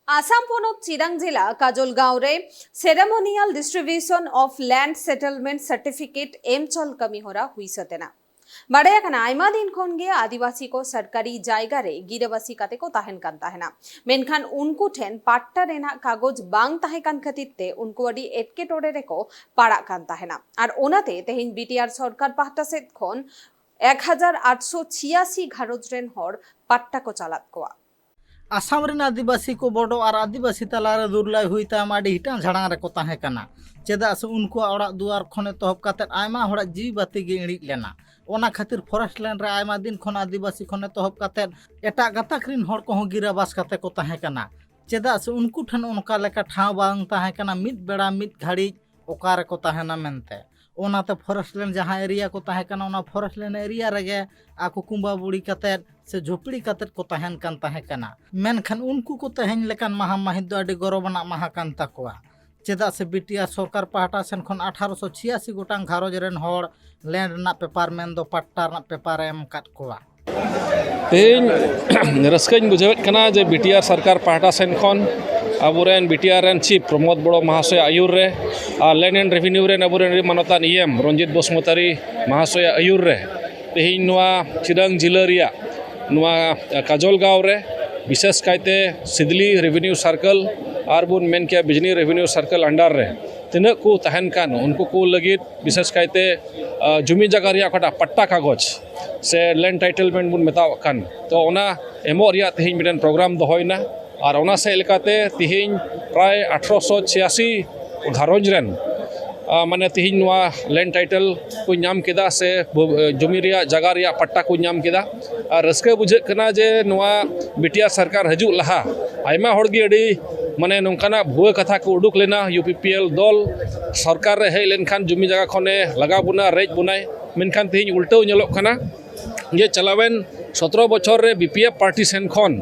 आसाम पनत चिरां जिला काजलगांव रे ceremonial distribution of land settlement certificate एमचल कमी होरा हुई सतेना बाड़ाया कना आयमा दिन खन गे आदिवासी को सरकारी जायगा रे गिराबासी काते को ताहेन कान ताहेना मेनखान उनको ठेन पाट्टा रेना कागज बांग ताहे कान खातिर ते उनको अडी एटकेटोरे रे को पाड़ा कान ताहेना आर ओनाते तेहिन बीटीआर सरकार पाहटा सेद खन 1886 घारोज रेन हर पाट्टा को चालात कोआ आसाम रेन आदिवासी को बड़ो और आदिवासी तलारे दुर्लय हुई ताम आडी हिटां झाड़ां रे को ताहें कना चेदा से उनको ओड़ा दुआर खने तोहब काते आयमा होड़ा जीव बाती गे इड़ी लेना ओना खातिर फॉरेस्ट लैंड रे आयमा दिन खन आदिवासी खने तोहब काते एटा गाताक रिन हर को गिराबास काते को ताहें कना चेदा से उनको ठन उनका लेका ठाव बांग ताहें कना मिद बेड़ा मिद घाड़ी ओकारे को ताहेना मेनते ओनाते फॉरेस्ट लैंड जहाँ एरिया को ताहें कना ओना फॉरेस्ट लैंड एरिया रेगे आको कुंबा बुड़ी काते से झोपड़ी कातेत को ताहेन कान ताहें कना मेनखान उनको को तेहेन लेकान माहा माहित दो आडी गौरवना माहा कान ताकोआ चेदा से बीटीआर सरकार पाहटा सेन खन 1886 गोटां घारोज रेन हर लैंड ना पेपर मेन दो पट्टा ना पेपर एम काट कोआ तेहेन रस्काइन बुझावेत कना जे बीटीआर सरकार पाहटा सेन खन आबोरेन बीटीआर रेन चीफ प्रमोद बड़ो महाशय आयुर रे लैंड एंड रेवेन्यू रेन आबोरेन मानतान ईएम रंजित बसुमतारी महाशय आयुर रे तेहिन नोआ चिरां जिला रिया नोआ काजलगांव रे विशेष कायते सिदली रेवेन्यू सर्कल और बुन मेन किया बिजनी रेवेन्यू सर्कल अंडर रे तिना को तहन कान उनको को लगित विशेष कायते जमी जगह रिया कटा पट्टा कागज से लैंड टाइटलमेंट बुन मेताव कान तो ओना एमो रिया तेहिन मिटन प्रोग्राम दोहयना और ओना से लेकाते तेहिन प्राय 1886 घारोज रेन माने तेहिन नोआ लैंड टाइटल को नाम केदा से जमी रिया जगह रिया पट्टा को नाम केदा और रस्का बुझे कना जे नोआ बीटीआर सरकार हजू लहा आयमा होड़गी अडी माने नोंकाना भुआ कथा को उडुक लेना यूपीपीएल दल सरकार रे हेज लेनखान जमी जगह खने लगा बुना रेज बुनाय मेनखान तेहिन उल्टाव नेलोग कना जे चलावेन 17 बछर रे बीपीएफ पार्टी सेन खन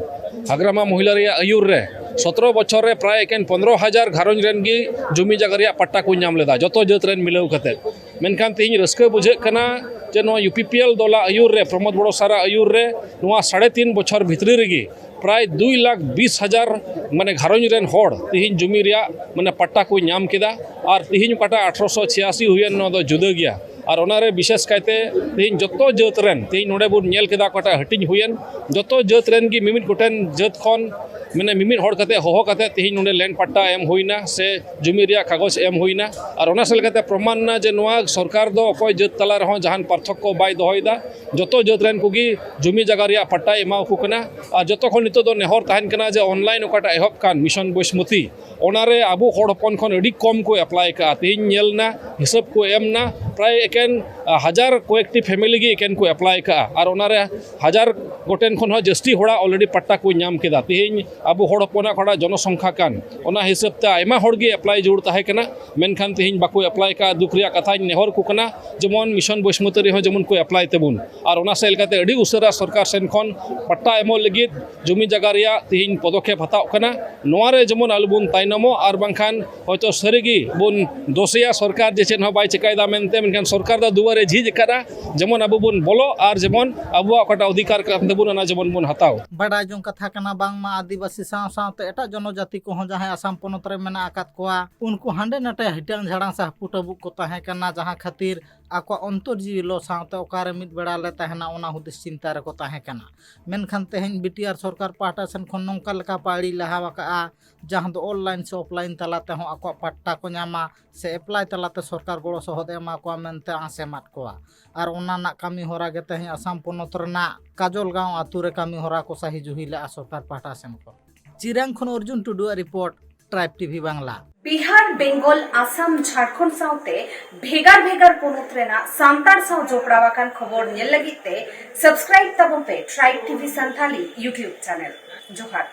हाग्रामा महिला रिया आयुर रे 17 बछर रे प्राय एकेन 15,000 घारोज रेन गी जमी जगह रिया पट्टा को नाम लेदा जतो जात रेन मिलाव कते मेनखान तेहिन रस्का बुझे कना जे नो यूपीपीएल दला आयुर रे प्रमोद बड़ो सारा आयुर रे नोआ 3.5 बछर भितरी रेगी प्राय 2,20,000 माने घारोज रेन हर तेहिन जमी रिया माने पट्टा को नाम केदा और तेहिन काटा 1886 हुयन नो दो जुदा गया और ओनारे विशेष कायते तेहिन जतो जात रेन तेहिन नोडे बुन नेल केदा काटा हटिंग हुयन जतो जात रेन गी मिमिट गोटेन जात खन माने मिमिट हर कते होहो कते तेहिन नोडे लैंड पट्टा एम हुइना से जमी रिया कागज एम हुइना और ओना से लेकाते प्रमाण ना जे नोआ सरकार दो अकय जात तला रह जहान पार्थक्य बाय दोहयदा जतो जात रेन कुगी जमी जगह रिया पट्टा एमा को कना और जतो खन नितो दो नेहर ताहन कना जे ऑनलाइन ओकाटा एहब कान मिशन बसमती ओनारे आबो हर हपन खन अडी कम को अप्लाई का तेहिन नेलना हिसाब को एमना प्राय एकेन 1000 कोएक्टी फैमिली गी एकेन को अप्लाई का और ओनारे 1000 गोटेन खन हो जस्ती होड़ा ऑलरेडी पट्टा को नाम केदा तेहिन आबो हर हपना खड़ा जनसंख्या कान ओना हिसाब ते आयमा हर गे अप्लाई जुड़ ताहे कना मेनखान तेहिन बाको अप्लाई का दुख रिया कथा नेहर को कना जेमन मिशन बसमती रे हो जेमन को अप्लाई तेबुन और ओना से लेकाते अडी उसरा सरकार सेन खन पट्टा एमो लगित जमी जगह रिया तेहिन पदक्षेप हताव कना नोआरे जेमन आलुबुन ताइनमो और बांखान हयतो सरिगी बुन दोसिया सरकार जे चेन हो बाय चिकायदा मेनते मेनखान सरकार दा दुआरे झिज करा जेमन आबो बुन बोलो और जेमन आबो कटा अधिकार कान तेबुन ओना जेमन बुन हताव बड़ा जों कथा कना बांगमा आदिवासी साव सावते एटा जनजाति को जहाँ आसाम पनत रे मेना आकात कोआ उनको हांडे नाटे हिटां झाड़ां सा पुटबु को ताहे कना जहाँ खातिर आको अंतर जीवी लो सावते ओकारे मिद बेड़ा ले ताहेना ओना हुदिस चिंता रे को ताहे कना मेनखान तेहेन बीटीआर सरकार पाहटा सेन खन नोंका लेका पाड़ी लहावाका जहाँ दो ऑनलाइन से ऑफलाइन तलाते हो आको पट्टा को नामा से अप्लाई तलाते सरकार गड़ो सहद एमा को मेनते आसे मात कोआ और ओना ना कामी होरा गे तेहेन आसाम पनत रेना काजलगांव आतु रे कामी होरा को सही जुहिला सरकार पाहटा सेन को चिरां खन Arjun Tudu report Tribe TV Bangla Bihar Bengal Assam Jharkhand साउते भेगार भेगार पोनत रेना सांतार साव जोपड़ावाकान खबर नेल लगिते सब्सक्राइब तबन पे Tribe TV Santali YouTube channel जोहार।